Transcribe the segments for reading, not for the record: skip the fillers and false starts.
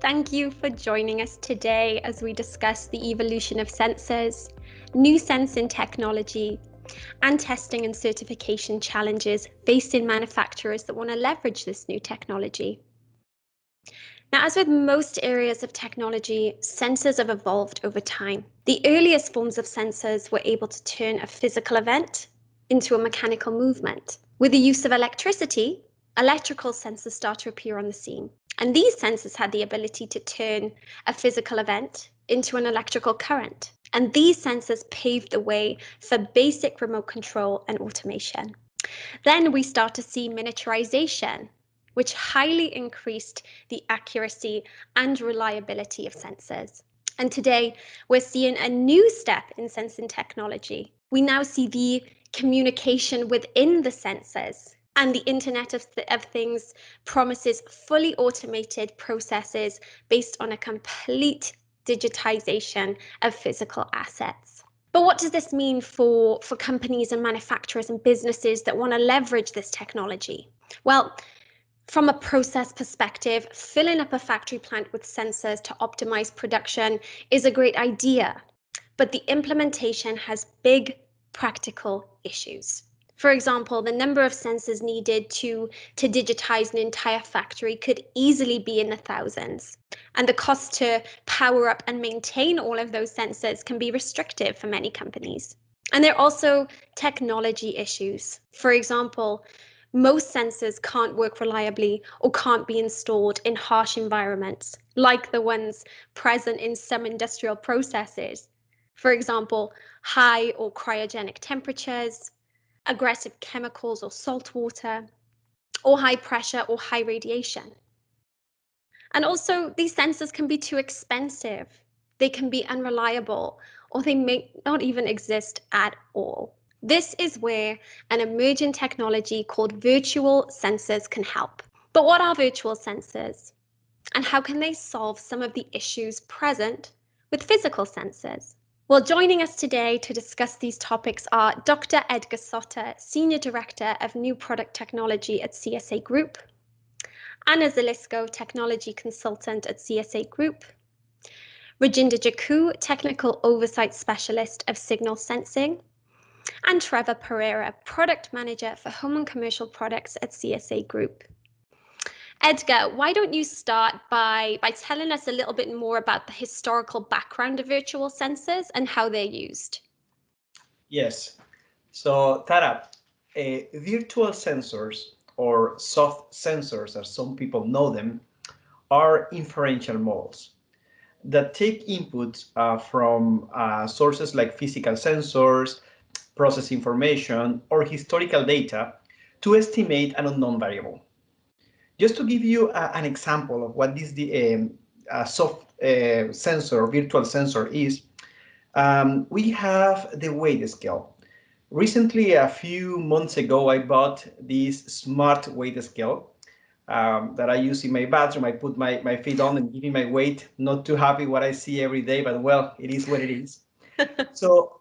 thank you for joining us today as we discuss the evolution of sensors, new sensing technology, and testing and certification challenges facing manufacturers that want to leverage this new technology. Now, as with most areas of technology, sensors have evolved over time. The earliest forms of sensors were able to turn a physical event into a mechanical movement. With the use of electricity, electrical sensors start to appear on the scene. And these sensors had the ability to turn a physical event into an electrical current. And these sensors paved the way for basic remote control and automation. Then we start to see miniaturization, which highly increased the accuracy and reliability of sensors. And today we're seeing a new step in sensing technology. We now see the communication within the sensors, and the Internet of Things promises fully automated processes based on a complete digitization of physical assets. But what does this mean for companies and manufacturers and businesses that want to leverage this technology? Well, from a process perspective, filling up a factory plant with sensors to optimize production is a great idea, but the implementation has big practical issues. For example, the number of sensors needed to digitize an entire factory could easily be in the thousands. And the cost to power up and maintain all of those sensors can be restrictive for many companies. And there are also technology issues. For example, most sensors can't work reliably or can't be installed in harsh environments, like the ones present in some industrial processes. For example, high or cryogenic temperatures, aggressive chemicals or salt water, or high pressure or high radiation. And also, these sensors can be too expensive, they can be unreliable, or they may not even exist at all. This is where an emerging technology called virtual sensors can help. But what are virtual sensors? And how can they solve some of the issues present with physical sensors? Well, joining us today to discuss these topics are Dr. Edgar Sotter, Senior Director of New Product Technology at CSA Group, Anna Zelisko, Technology Consultant at CSA Group, Rajinder Jakku, Technical Oversight Specialist of Signal Sensing, and Trevor Pereira, Product Manager for Home and Commercial Products at CSA Group. Edgar, why don't you start by telling us a little bit more about the historical background of virtual sensors and how they're used? Yes. So, Tara, virtual sensors, or soft sensors, as some people know them, are inferential models that take inputs from sources like physical sensors, process information, or historical data to estimate an unknown variable. Just to give you an example of what this soft sensor, virtual sensor is, we have the weight scale. Recently, a few months ago, I bought this smart weight scale that I use in my bathroom. I put my feet on and give me my weight. Not too happy what I see every day, but well, it is what it is. So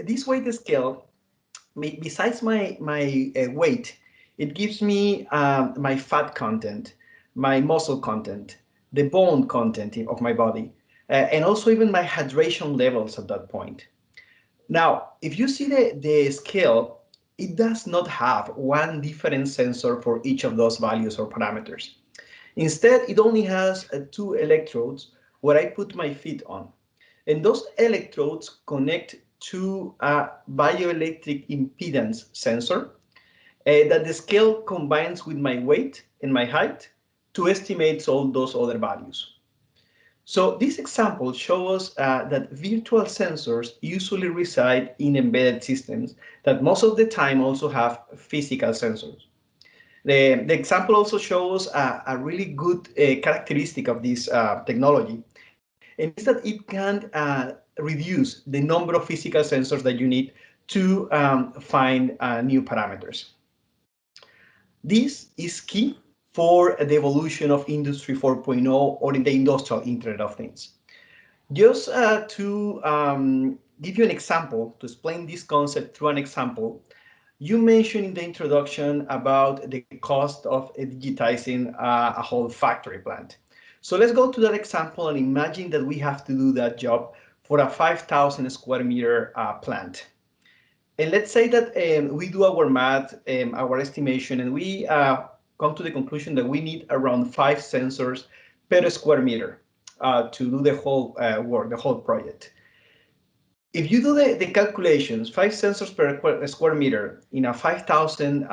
this weight scale, besides my weight, it gives me my fat content, my muscle content, the bone content of my body, and also even my hydration levels at that point. Now, if you see the scale, it does not have one different sensor for each of those values or parameters. Instead, it only has two electrodes where I put my feet on. And those electrodes connect to a bioelectric impedance sensor that the scale combines with my weight and my height to estimate all those other values. So this example shows that virtual sensors usually reside in embedded systems that most of the time also have physical sensors. The example also shows a really good characteristic of this technology, and it's that it can reduce the number of physical sensors that you need to find new parameters. This is key for the evolution of Industry 4.0 or in the industrial Internet of Things. Just to give you an example, to explain this concept through an example, you mentioned in the introduction about the cost of digitizing a whole factory plant. So let's go to that example and imagine that we have to do that job for a 5,000 square meter plant. And let's say that we do our math, our estimation, and we come to the conclusion that we need around 5 sensors per square meter to do the whole work, the whole project. If you do the calculations, 5 sensors per square meter in a 5,000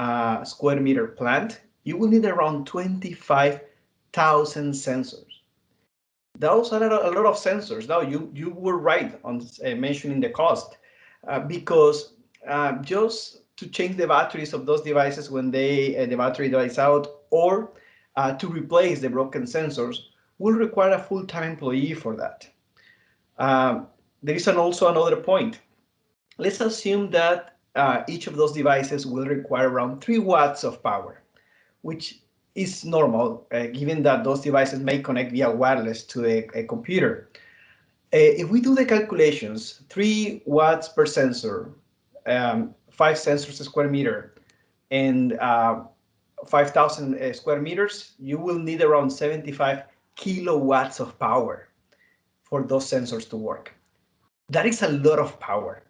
square meter plant, you will need around 25,000 sensors. Those are a lot of sensors. Now, you were right on mentioning the cost because just to change the batteries of those devices when the battery dies out or to replace the broken sensors will require a full-time employee for that. There is also another point. Let's assume that each of those devices will require around 3 watts of power, which is normal, given that those devices may connect via wireless to a computer. If we do the calculations, 3 watts per sensor, 5 sensors a square meter, and 5,000 square meters, you will need around 75 kilowatts of power for those sensors to work. That is a lot of power.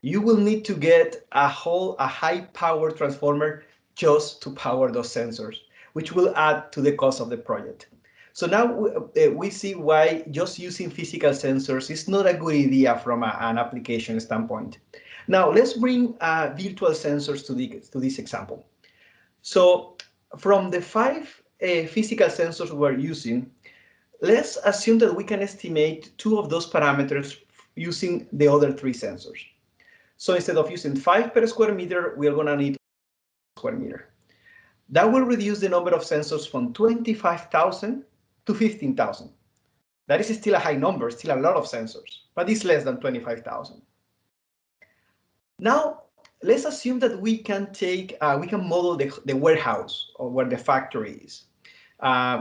You will need to get a high power transformer just to power those sensors, which will add to the cost of the project. So now we see why just using physical sensors is not a good idea from an application standpoint. Now let's bring virtual sensors to this example. So from the 5 physical sensors we're using, let's assume that we can estimate 2 of those parameters using the other 3 sensors. So instead of using 5 per square meter, we are going to need square meter. That will reduce the number of sensors from 25,000 to 15,000. That is still a high number, still a lot of sensors, but it's less than 25,000. Now, let's assume that we can model the warehouse or where the factory is.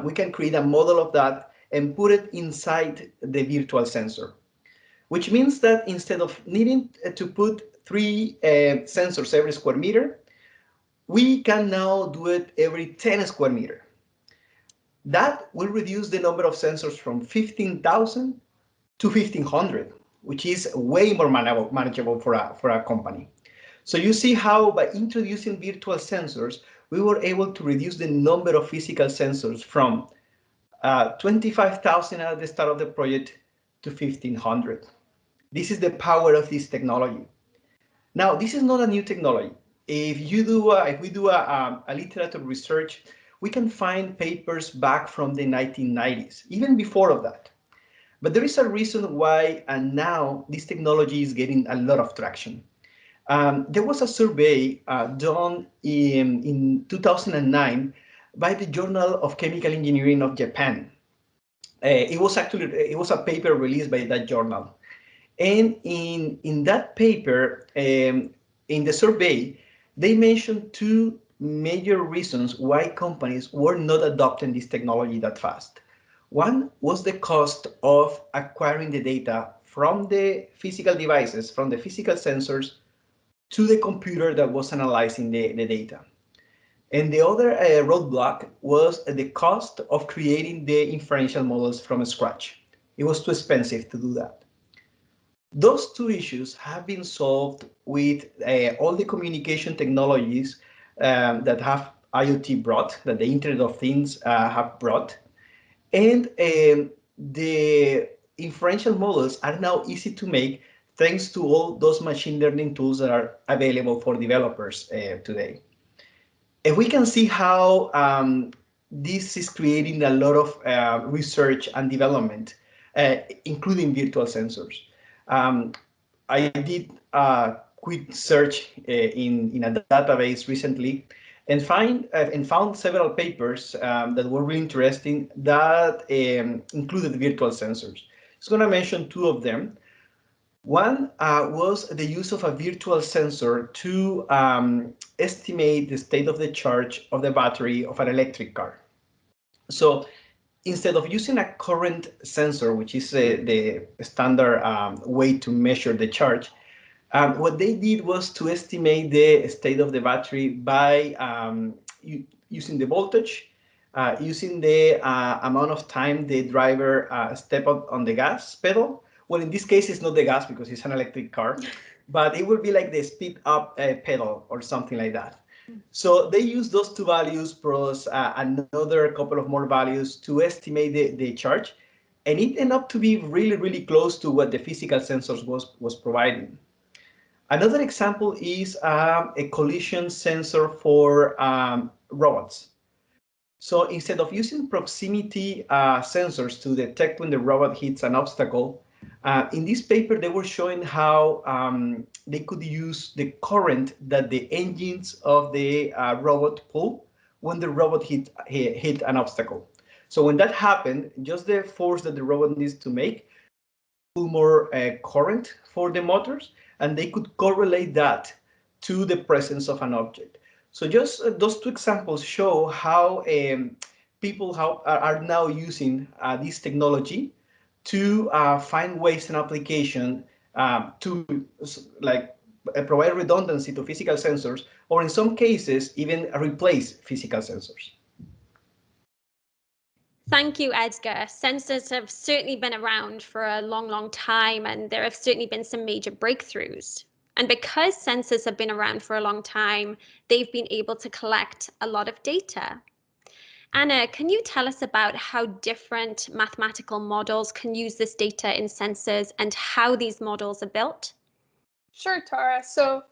We can create a model of that and put it inside the virtual sensor, which means that instead of needing to put 3 sensors every square meter, we can now do it every 10 square meter. That will reduce the number of sensors from 15,000 to 1,500, which is way more manageable for a company. So you see how by introducing virtual sensors, we were able to reduce the number of physical sensors from 25,000 at the start of the project to 1,500. This is the power of this technology. Now, this is not a new technology. If we do a literature research, we can find papers back from the 1990s, even before of that. But there is a reason why, and now this technology is getting a lot of traction. There was a survey done in 2009 by the Journal of Chemical Engineering of Japan. It was a paper released by that journal. And in that paper, in the survey, they mentioned 2 major reasons why companies were not adopting this technology that fast. One was the cost of acquiring the data from the physical devices, from the physical sensors, to the computer that was analyzing the data. And the other roadblock was the cost of creating the inferential models from scratch. It was too expensive to do that. Those 2 issues have been solved with all the communication technologies that have IoT brought, that the Internet of Things have brought. And the inferential models are now easy to make thanks to all those machine learning tools that are available for developers today. And we can see how this is creating a lot of research and development, including virtual sensors. I did a quick search in a database recently and found several papers that were really interesting that included virtual sensors. I'm going to mention 2 of them. One was the use of a virtual sensor to estimate the state of the charge of the battery of an electric car. So instead of using a current sensor, which is the standard way to measure the charge, what they did was to estimate the state of the battery by using the voltage, using the amount of time the driver step on the gas pedal. Well, in this case, it's not the gas because it's an electric car, but it will be like the speed up pedal or something like that. So they use those two values plus another couple of more values to estimate the charge. And it ended up to be really, really close to what the physical sensors was providing. Another example is a collision sensor for robots. So instead of using proximity sensors to detect when the robot hits an obstacle, in this paper they were showing how they could use the current that the engines of the robot pull when the robot hit an obstacle. So when that happened, just the force that the robot needs to make pull more current for the motors, and they could correlate that to the presence of an object. So just those two examples show how people are now using this technology to find ways and application to like provide redundancy to physical sensors, or in some cases, even replace physical sensors. Thank you, Edgar. Sensors have certainly been around for a long, long time, and there have certainly been some major breakthroughs. And because sensors have been around for a long time, they've been able to collect a lot of data. Anna, can you tell us about how different mathematical models can use this data in sensors and how these models are built? Sure, Tara. So,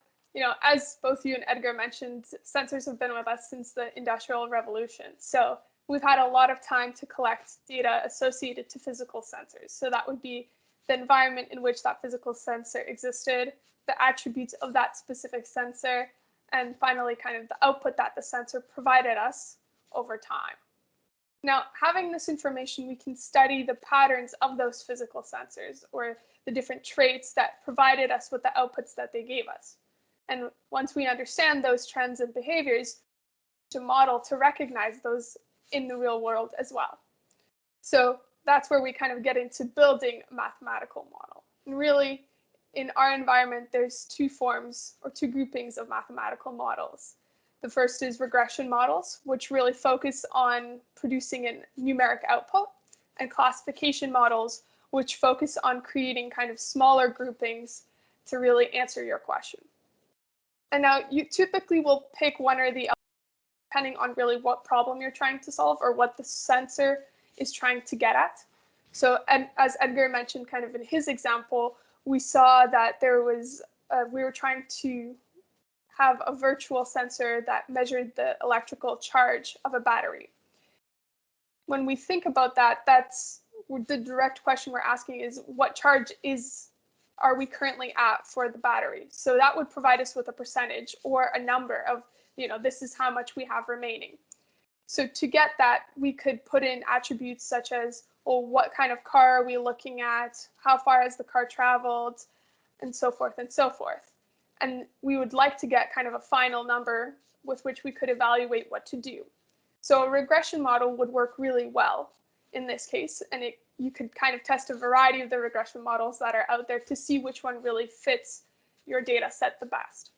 as both you and Edgar mentioned, sensors have been with us since the Industrial Revolution. So we've had a lot of time to collect data associated to physical sensors. So that would be the environment in which that physical sensor existed, the attributes of that specific sensor, and finally kind of the output that the sensor provided us over time. Now, having this information, we can study the patterns of those physical sensors or the different traits that provided us with the outputs that they gave us. And once we understand those trends and behaviors, to model to recognize those in the real world as well. So that's where we kind of get into building a mathematical model. And really, in our environment, there's two forms or two groupings of mathematical models. The first is regression models, which really focus on producing a numeric output, and classification models, which focus on creating kind of smaller groupings to really answer your question. And now you typically will pick one or the other depending on really what problem you're trying to solve or what the sensor is trying to get at. So, and as Edgar mentioned kind of in his example, we saw that there was, we were trying to have a virtual sensor that measured the electrical charge of a battery. When we think about that, that's the direct question we're asking is what charge are we currently at for the battery? So that would provide us with a percentage or a number of, this is how much we have remaining. So to get that, we could put in attributes such as, well, what kind of car are we looking at? How far has the car traveled? And so forth and so forth. And we would like to get kind of a final number with which we could evaluate what to do. So a regression model would work really well in this case, and you could kind of test a variety of the regression models that are out there to see which one really fits your data set the best.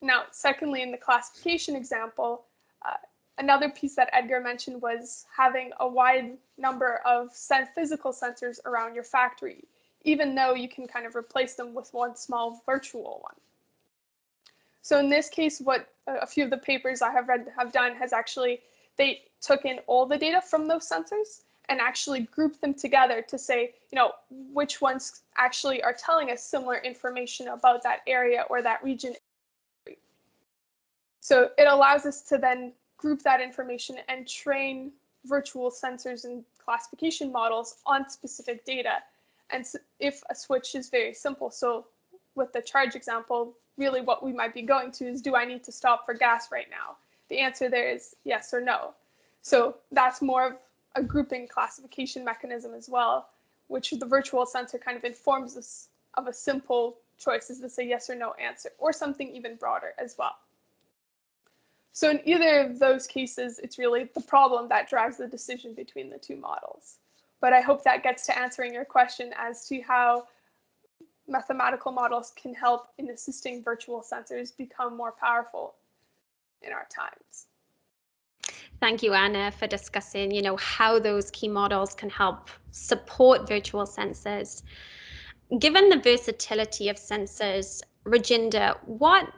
Now, secondly, in the classification example, another piece that Edgar mentioned was having a wide number of physical sensors around your factory, even though you can kind of replace them with one small virtual one. So in this case, what a few of the papers I have read have done has actually, they took in all the data from those sensors and actually grouped them together to say, which ones actually are telling us similar information about that area or that region. So it allows us to then group that information and train virtual sensors and classification models on specific data. And if a switch is very simple, so with the charge example, really what we might be going to is, do I need to stop for gas right now? The answer there is yes or no. So that's more of a grouping classification mechanism as well, which the virtual sensor kind of informs us of a simple choice. Is this a yes or no answer, or something even broader as well? So in either of those cases, it's really the problem that drives the decision between the two models. But I hope that gets to answering your question as to how mathematical models can help in assisting virtual sensors become more powerful in our times. Thank you, Anna, for discussing, how those key models can help support virtual sensors. Given the versatility of sensors, Rajinder, what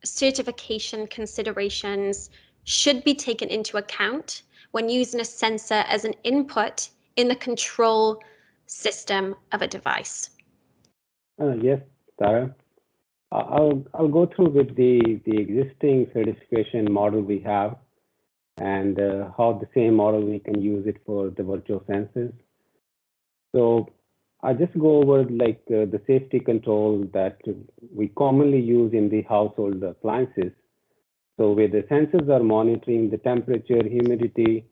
certification considerations should be taken into account when using a sensor as an input in the control system of a device? Yes, Tara. I'll go through with the existing certification model we have and how the same model we can use it for the virtual sensors. So I'll just go over like the safety control that we commonly use in the household appliances. So where the sensors are monitoring the temperature, humidity,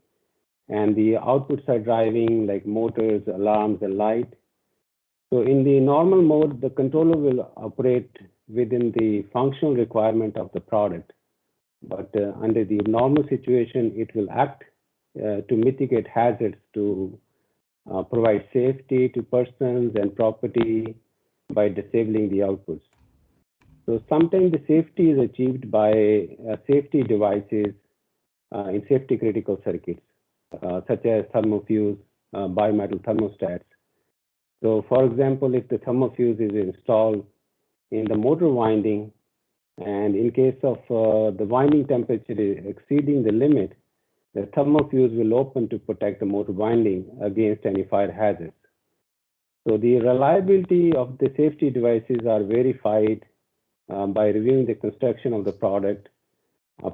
and the outputs are driving like motors, alarms, and light. So in the normal mode, the controller will operate within the functional requirement of the product. But under the normal situation, it will act to mitigate hazards to provide safety to persons and property by disabling the outputs. So sometimes the safety is achieved by safety devices in safety critical circuits, such as thermofuse, bimetal thermostats. So for example, if the thermofuse is installed in the motor winding, and in case of the winding temperature exceeding the limit, the thermofuse will open to protect the motor winding against any fire hazards. So the reliability of the safety devices are verified by reviewing the construction of the product,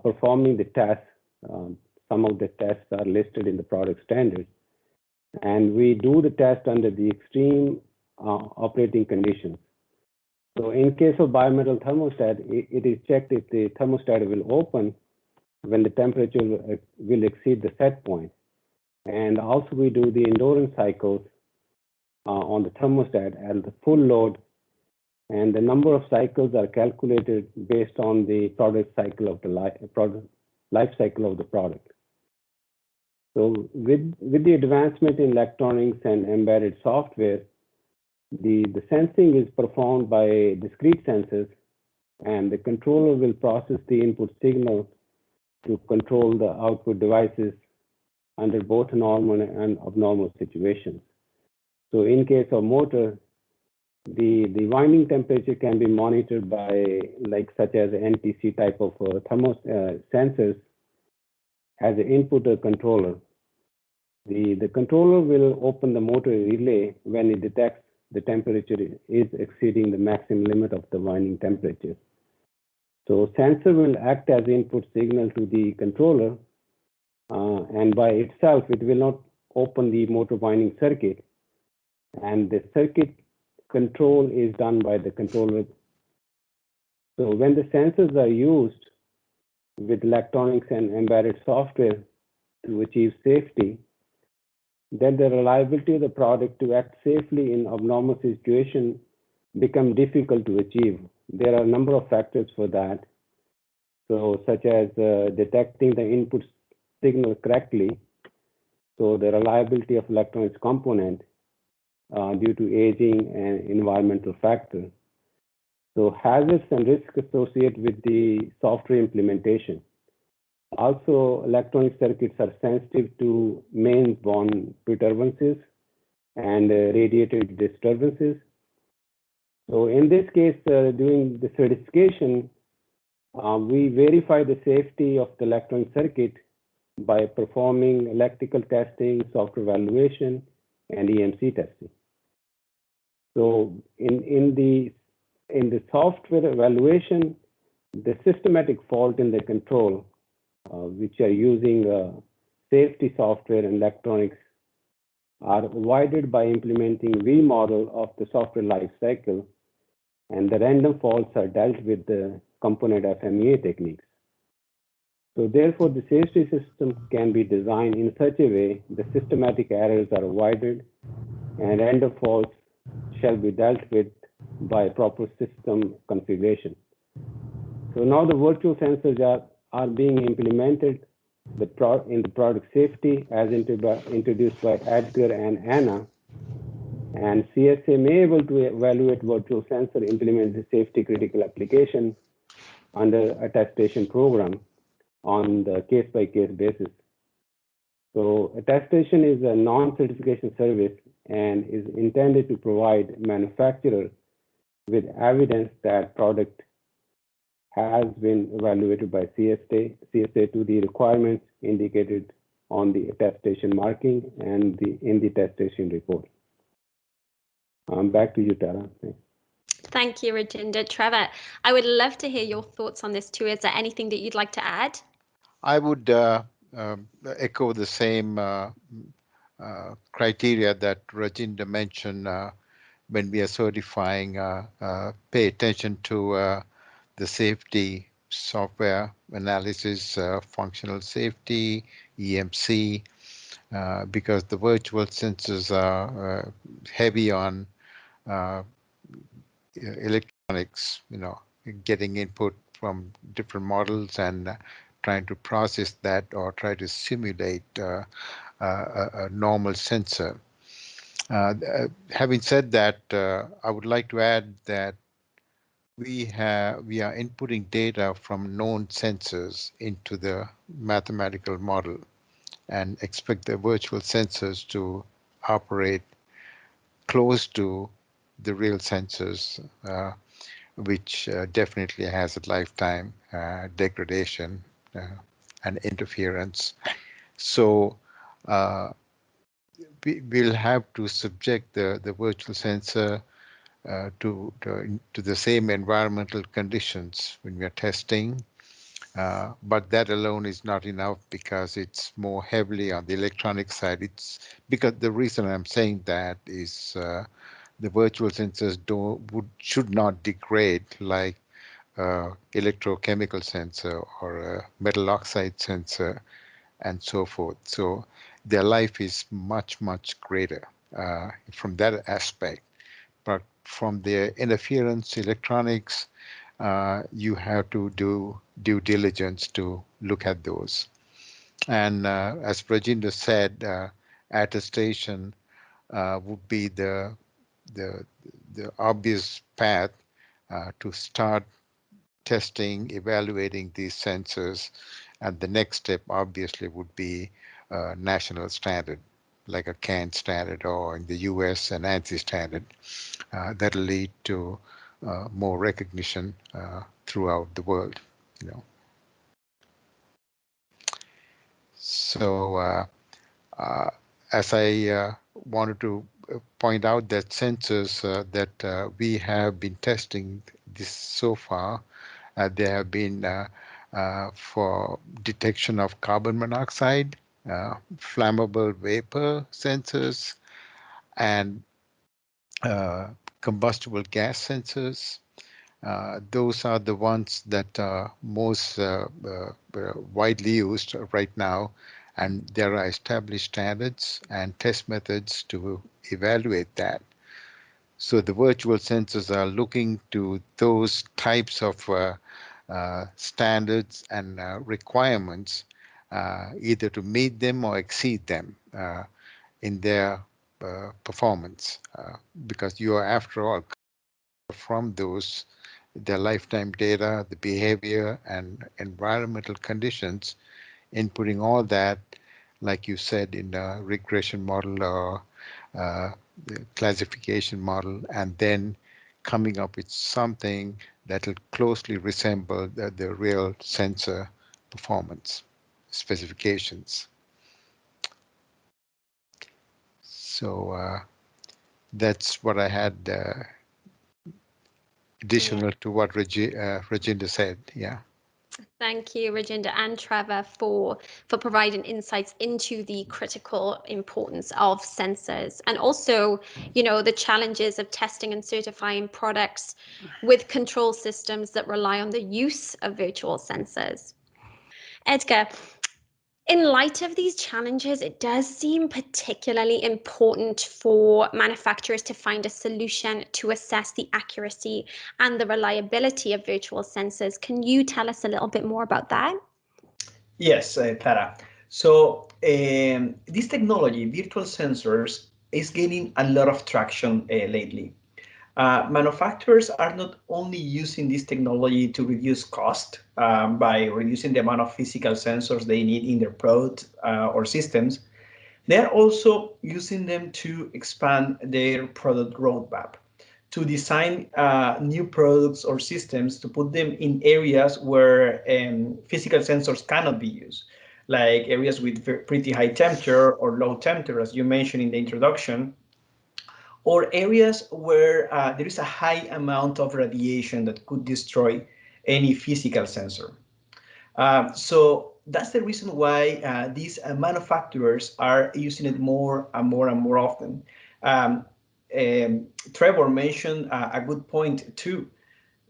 performing the tests. Some of the tests are listed in the product standards. And we do the test under the extreme operating conditions. So in case of bimetal thermostat, it is checked if the thermostat will open when the temperature will exceed the set point. And also we do the endurance cycles on the thermostat at the full load, and the number of cycles are calculated based on the product cycle of the life cycle of the product. So with the advancement in electronics and embedded software, the sensing is performed by discrete sensors, and the controller will process the input signal to control the output devices under both normal and abnormal situations. So in case of motor, the winding temperature can be monitored by such as NTC type of sensors as an input or controller. The controller will open the motor relay when it detects the temperature is exceeding the maximum limit of the winding temperature. So sensor will act as input signal to the controller, and by itself, it will not open the motor winding circuit, and the circuit control is done by the controller. So when the sensors are used with electronics and embedded software to achieve safety, then the reliability of the product to act safely in abnormal situation become difficult to achieve. There are a number of factors for that. So such as detecting the input signal correctly. So the reliability of electronics component due to aging and environmental factors. So hazards and risks associated with the software implementation. Also, electronic circuits are sensitive to mains-bound perturbances and radiated disturbances. So in this case, during the certification, we verify the safety of the electronic circuit by performing electrical testing, software evaluation, and EMC testing. So in the software evaluation, the systematic fault in the control, which are using safety software and electronics, are avoided by implementing V model of the software life cycle, and the random faults are dealt with the component FMEA techniques. So therefore, the safety system can be designed in such a way the systematic errors are avoided and random faults shall be dealt with by proper system configuration. So now the virtual sensors are being implemented in the product safety as introduced by Edgar and Anna. And CSA may be able to evaluate virtual sensor implement the safety critical application under attestation program on the case-by-case basis. So attestation is a non-certification service and is intended to provide manufacturer with evidence that product has been evaluated by CSA to the requirements indicated on the attestation marking and in the attestation report. Back to you, Tara. Thanks. Thank you, Rajinder. Trevor, I would love to hear your thoughts on this too. Is there anything that you'd like to add? I would echo the same criteria that Rajinder mentioned when we are certifying. Pay attention to the safety software analysis, functional safety, EMC, because the virtual sensors are heavy on electronics, getting input from different models and trying to process that or try to simulate a normal sensor. Having said that, I would like to add that we are inputting data from known sensors into the mathematical model and expect the virtual sensors to operate close to the real sensors, which definitely has a lifetime degradation and interference. So we'll have to subject the virtual sensor to the same environmental conditions when we are testing. But that alone is not enough because it's more heavily on the electronic side. It's because the reason I'm saying that is the virtual sensors should not degrade like electrochemical sensor or a metal oxide sensor and so forth. So their life is much, much greater from that aspect. But from the interference electronics, you have to do due diligence to look at those. And as Rajinder said, attestation would be the obvious path to start testing, evaluating these sensors. And the next step obviously would be a national standard, like a CAN standard, or in the US, an ANSI standard. That'll lead to more recognition throughout the world, So as I wanted to point out that sensors that we have been testing this so far, they have been for detection of carbon monoxide, flammable vapor sensors, and combustible gas sensors. Those are the ones that are most widely used right now, and there are established standards and test methods to evaluate that. So the virtual sensors are looking to those types of standards and requirements, either to meet them or exceed them in their performance, because you are, after all, from those, their lifetime data, the behavior and environmental conditions, inputting all that, like you said, in a regression model or the classification model, and then coming up with something that will closely resemble the real sensor performance specifications. So that's what I had additional to what Rajinder said. Yeah. Thank you, Rajinder and Trevor, for providing insights into the critical importance of sensors, and also, the challenges of testing and certifying products with control systems that rely on the use of virtual sensors. Edgar, in light of these challenges, it does seem particularly important for manufacturers to find a solution to assess the accuracy and the reliability of virtual sensors. Can you tell us a little bit more about that? Yes, Tara. So this technology, virtual sensors, is gaining a lot of traction lately. Manufacturers are not only using this technology to reduce cost by reducing the amount of physical sensors they need in their product or systems, they are also using them to expand their product roadmap, to design new products or systems to put them in areas where physical sensors cannot be used, like areas with pretty high temperature or low temperature, as you mentioned in the introduction, or areas where there is a high amount of radiation that could destroy any physical sensor. So that's the reason why these manufacturers are using it more and more and more often. Trevor mentioned a good point too.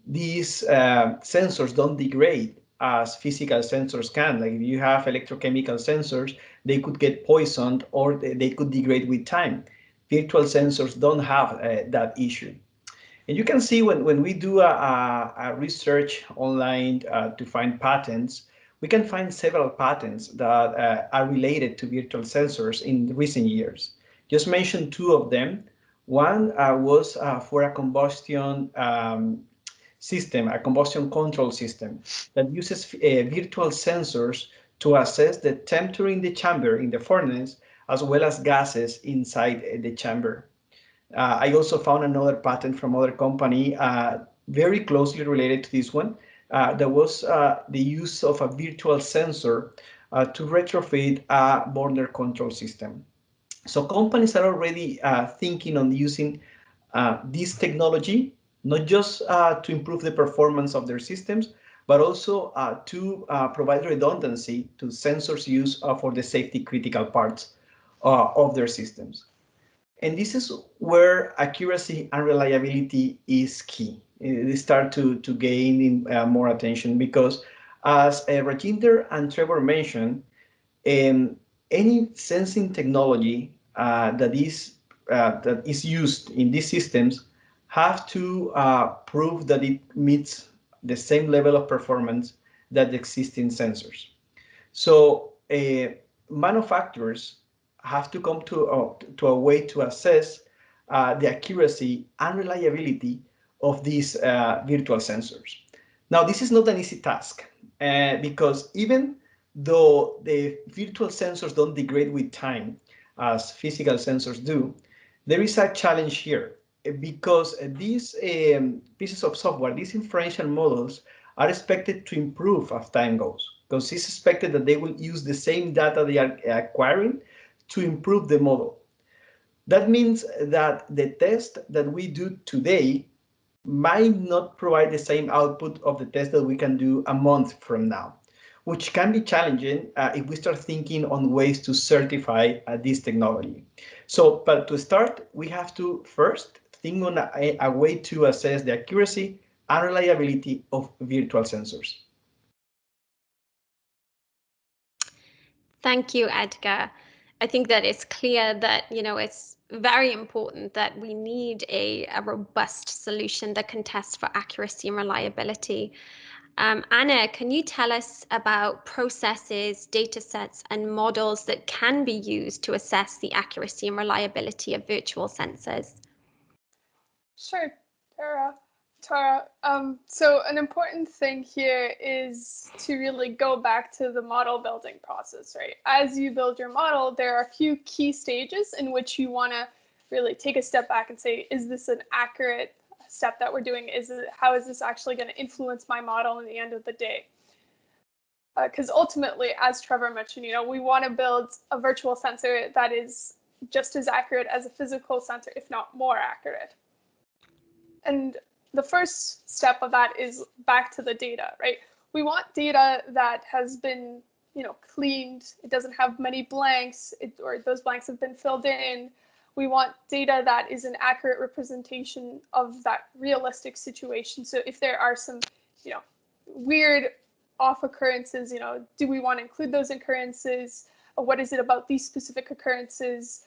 These sensors don't degrade as physical sensors can. Like if you have electrochemical sensors, they could get poisoned or they could degrade with time. Virtual sensors don't have that issue. And you can see when we do a research online to find patents, we can find several patents that are related to virtual sensors in recent years. Just mention two of them. One was for a combustion system, a combustion control system that uses virtual sensors to assess the temperature in the chamber, in the furnace, as well as gases inside the chamber. I also found another patent from other company very closely related to this one. That was the use of a virtual sensor to retrofit a burner control system. So companies are already thinking on using this technology, not just to improve the performance of their systems, but also to provide redundancy to sensors used for the safety critical parts of their systems. And this is where accuracy and reliability is key. They start to gain more attention because, as Rajinder and Trevor mentioned, any sensing technology that is used in these systems have to prove that it meets the same level of performance that the existing sensors. So manufacturers have to come to a way to assess the accuracy and reliability of these virtual sensors. Now, this is not an easy task because even though the virtual sensors don't degrade with time as physical sensors do, there is a challenge here because these pieces of software, these inferential models, are expected to improve as time goes, because it's expected that they will use the same data they are acquiring to improve the model. That means that the test that we do today might not provide the same output of the test that we can do a month from now, which can be challenging if we start thinking on ways to certify this technology. So, but to start, we have to first think on a way to assess the accuracy and reliability of virtual sensors. Thank you, Edgar. I think that it's clear that, it's very important that we need a robust solution that can test for accuracy and reliability. Anna, can you tell us about processes, data sets, and models that can be used to assess the accuracy and reliability of virtual sensors? Sure, Tara. So an important thing here is to really go back to the model building process, right? As you build your model, there are a few key stages in which you want to really take a step back and say, is this an accurate step that we're doing? How is this actually going to influence my model in the end of the day? Because ultimately, as Trevor mentioned, we want to build a virtual sensor that is just as accurate as a physical sensor, if not more accurate. And the first step of that is back to the data, right? We want data that has been, cleaned. It doesn't have many blanks, or those blanks have been filled in. We want data that is an accurate representation of that realistic situation. So if there are some, weird off occurrences, do we want to include those occurrences? What is it about these specific occurrences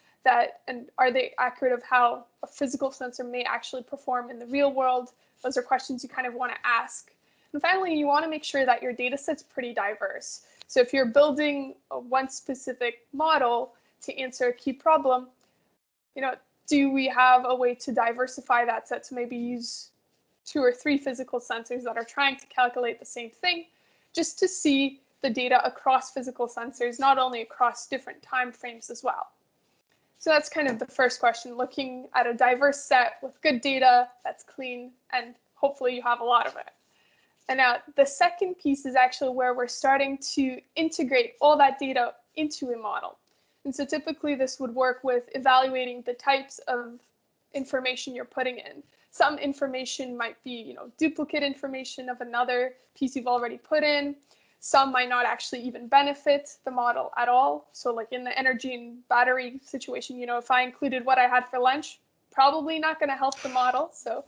and are they accurate of how a physical sensor may actually perform in the real world? Those are questions you kind of want to ask. And finally, you want to make sure that your data set's pretty diverse. So if you're building one specific model to answer a key problem, do we have a way to diversify that set to maybe use 2 or 3 physical sensors that are trying to calculate the same thing, just to see the data across physical sensors, not only across different time frames as well. So that's kind of the first question, looking at a diverse set with good data that's clean, and hopefully you have a lot of it. And now the second piece is actually where we're starting to integrate all that data into a model. And so typically this would work with evaluating the types of information you're putting in. Some information might be, duplicate information of another piece you've already put in. Some might not actually even benefit the model at all. So like in the energy and battery situation, if I included what I had for lunch, probably not going to help the model. So,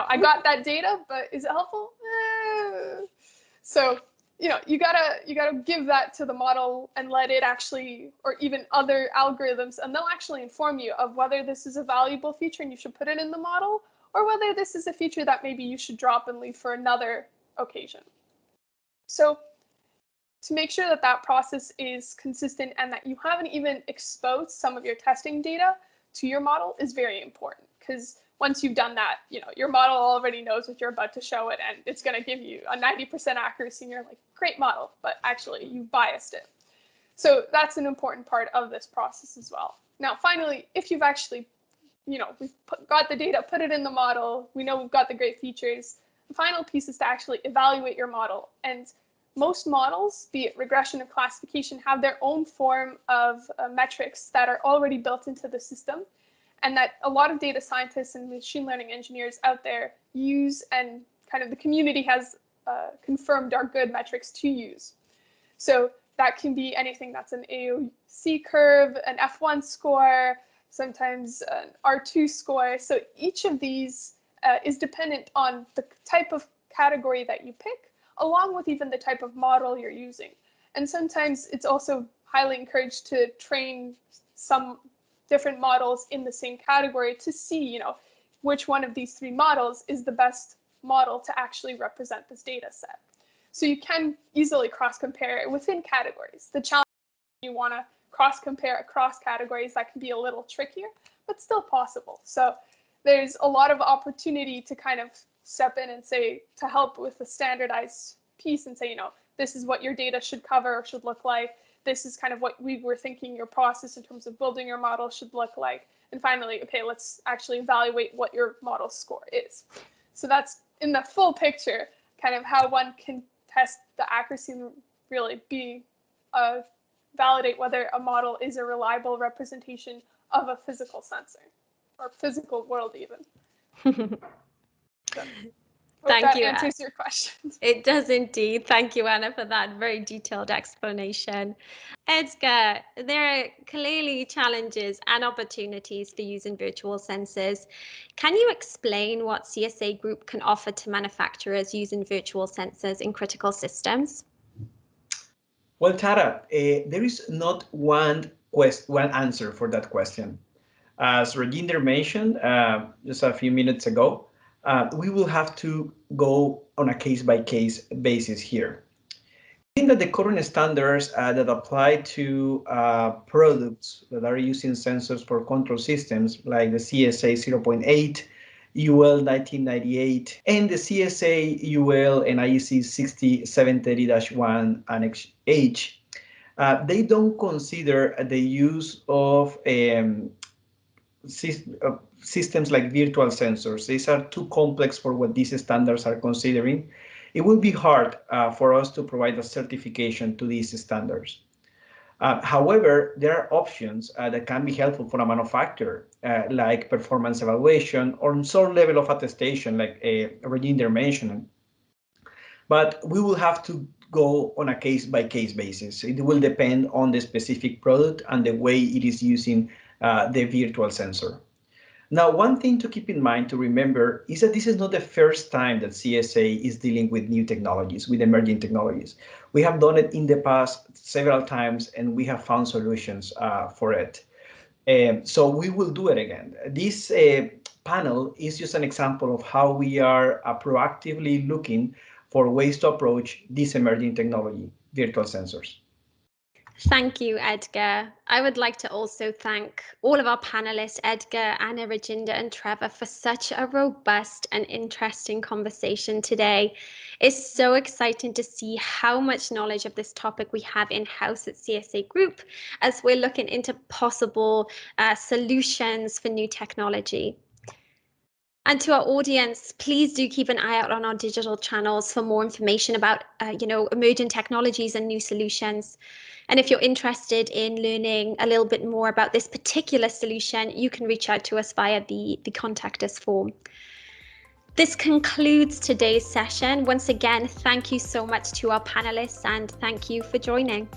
I got that data, but is it helpful? So, you gotta give that to the model and let it actually, or even other algorithms, and they'll actually inform you of whether this is a valuable feature and you should put it in the model, or whether this is a feature that maybe you should drop and leave for another occasion. So to make sure that that process is consistent and that you haven't even exposed some of your testing data to your model is very important, because once you've done that, your model already knows what you're about to show it, and it's going to give you a 90% accuracy, and you're like, great model, but actually you biased it. So that's an important part of this process as well. Now, finally, if you've actually, we've got the data, put it in the model, we know we've got the great features, the final piece is to actually evaluate your model. And most models, be it regression or classification, have their own form of metrics that are already built into the system, and that a lot of data scientists and machine learning engineers out there use, and kind of the community has confirmed are good metrics to use. So that can be anything that's an AOC curve, an F1 score, sometimes an R2 score. So each of these is dependent on the type of category that you pick, along with even the type of model you're using. And sometimes it's also highly encouraged to train some different models in the same category to see, which one of these 3 models is the best model to actually represent this data set. So you can easily cross-compare within categories. The challenge is you want to cross-compare across categories, that can be a little trickier, but still possible. So there's a lot of opportunity to kind of step in and say, to help with the standardized piece and say, this is what your data should cover or should look like. This is kind of what we were thinking your process in terms of building your model should look like. And finally, okay, let's actually evaluate what your model score is. So that's in the full picture, kind of how one can test the accuracy and really validate whether a model is a reliable representation of a physical sensor or physical world even. So, Thank you. That answers your question. It does indeed. Thank you, Anna, for that very detailed explanation. Edgar, there are clearly challenges and opportunities for using virtual sensors. Can you explain what CSA Group can offer to manufacturers using virtual sensors in critical systems? Well, Tara, there is not one answer for that question. As Rajinder mentioned just a few minutes ago, we will have to go on a case-by-case basis here. I think that the current standards that apply to products that are using sensors for control systems, like the CSA 0.8, UL 1998, and the CSA UL and IEC 6730-1 Annex H, they don't consider the use of systems like virtual sensors. These are too complex for what these standards are considering. It will be hard for us to provide a certification to these standards. However, there are options that can be helpful for a manufacturer, like performance evaluation or some level of attestation, like Rajinder mentioned. But we will have to go on a case-by-case basis. It will depend on the specific product and the way it is using the virtual sensor. Now, one thing to keep in mind, to remember, is that this is not the first time that CSA is dealing with new technologies, with emerging technologies. We have done it in the past several times, and we have found solutions for it. So we will do it again. This panel is just an example of how we are proactively looking for ways to approach this emerging technology, virtual sensors. Thank you, Edgar. I would like to also thank all of our panelists, Edgar, Anna, Rajinder, and Trevor, for such a robust and interesting conversation today. It's so exciting to see how much knowledge of this topic we have in-house at CSA Group as we're looking into possible solutions for new technology. And to our audience, please do keep an eye out on our digital channels for more information about, emerging technologies and new solutions. And if you're interested in learning a little bit more about this particular solution, you can reach out to us via the Contact Us form. This concludes today's session. Once again, thank you so much to our panelists and thank you for joining.